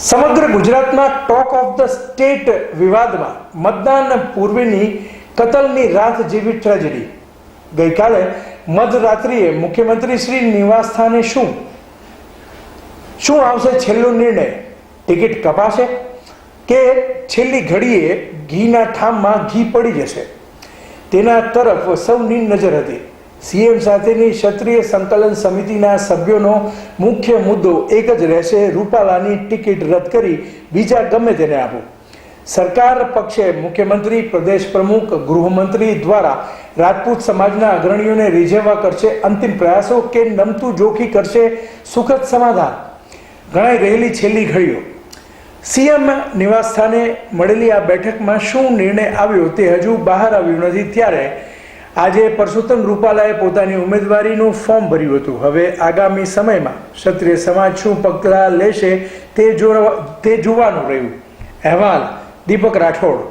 સમગ્ર ગુજરાતમાં talk of the state વિવાદમાં મતદાન પૂર્વેની કતલની રાત જેવી ટ્રેજેડી. ગઈકાલે મધરાત્રિએ મુખ્યમંત્રી શ્રી નિવાસસ્થાને શું આવશે છેલ્લો નિર્ણય? ટિકિટ કપાશે કે છેલ્લી ઘડીએ ઘીના ઠામમાં ઘી પડી જશે? તેના તરફ સૌની નજર હતી. સીએમ સાથેની ક્ષત્રિય સંકલન સમિતિના સભ્યોનો મુખ્ય મુદ્દો એક જ રહેશે: રૂપાલાની ટિકિટ રદ કરી બીજા ગમે તેને આપો. સરકાર પક્ષે મુખ્યમંત્રી, પ્રદેશ પ્રમુખ, ગૃહમંત્રી દ્વારા રાજપૂત સમાજના અગ્રણીઓને રીઝવવા કરશે અંતિમ પ્રયાસો કે નમતું જોખી કરશે સુખદ સમાધાન? ગણાઈ રહેલી છેલ્લી ઘડીઓ. સીએમ નિવાસસ્થાને મળેલી આ બેઠકમાં શું નિર્ણય આવ્યો તે હજુ બહાર આવ્યું નથી. ત્યારે આજે પરસોત્તમ રૂપાલાએ પોતાની ઉમેદવારીનું ફોર્મ ભર્યું હતું. હવે આગામી સમયમાં ક્ષત્રિય સમાજ શું પગલાં લેશે તે જોવાનું રહ્યું. અહેવાલ દીપક રાઠોડ.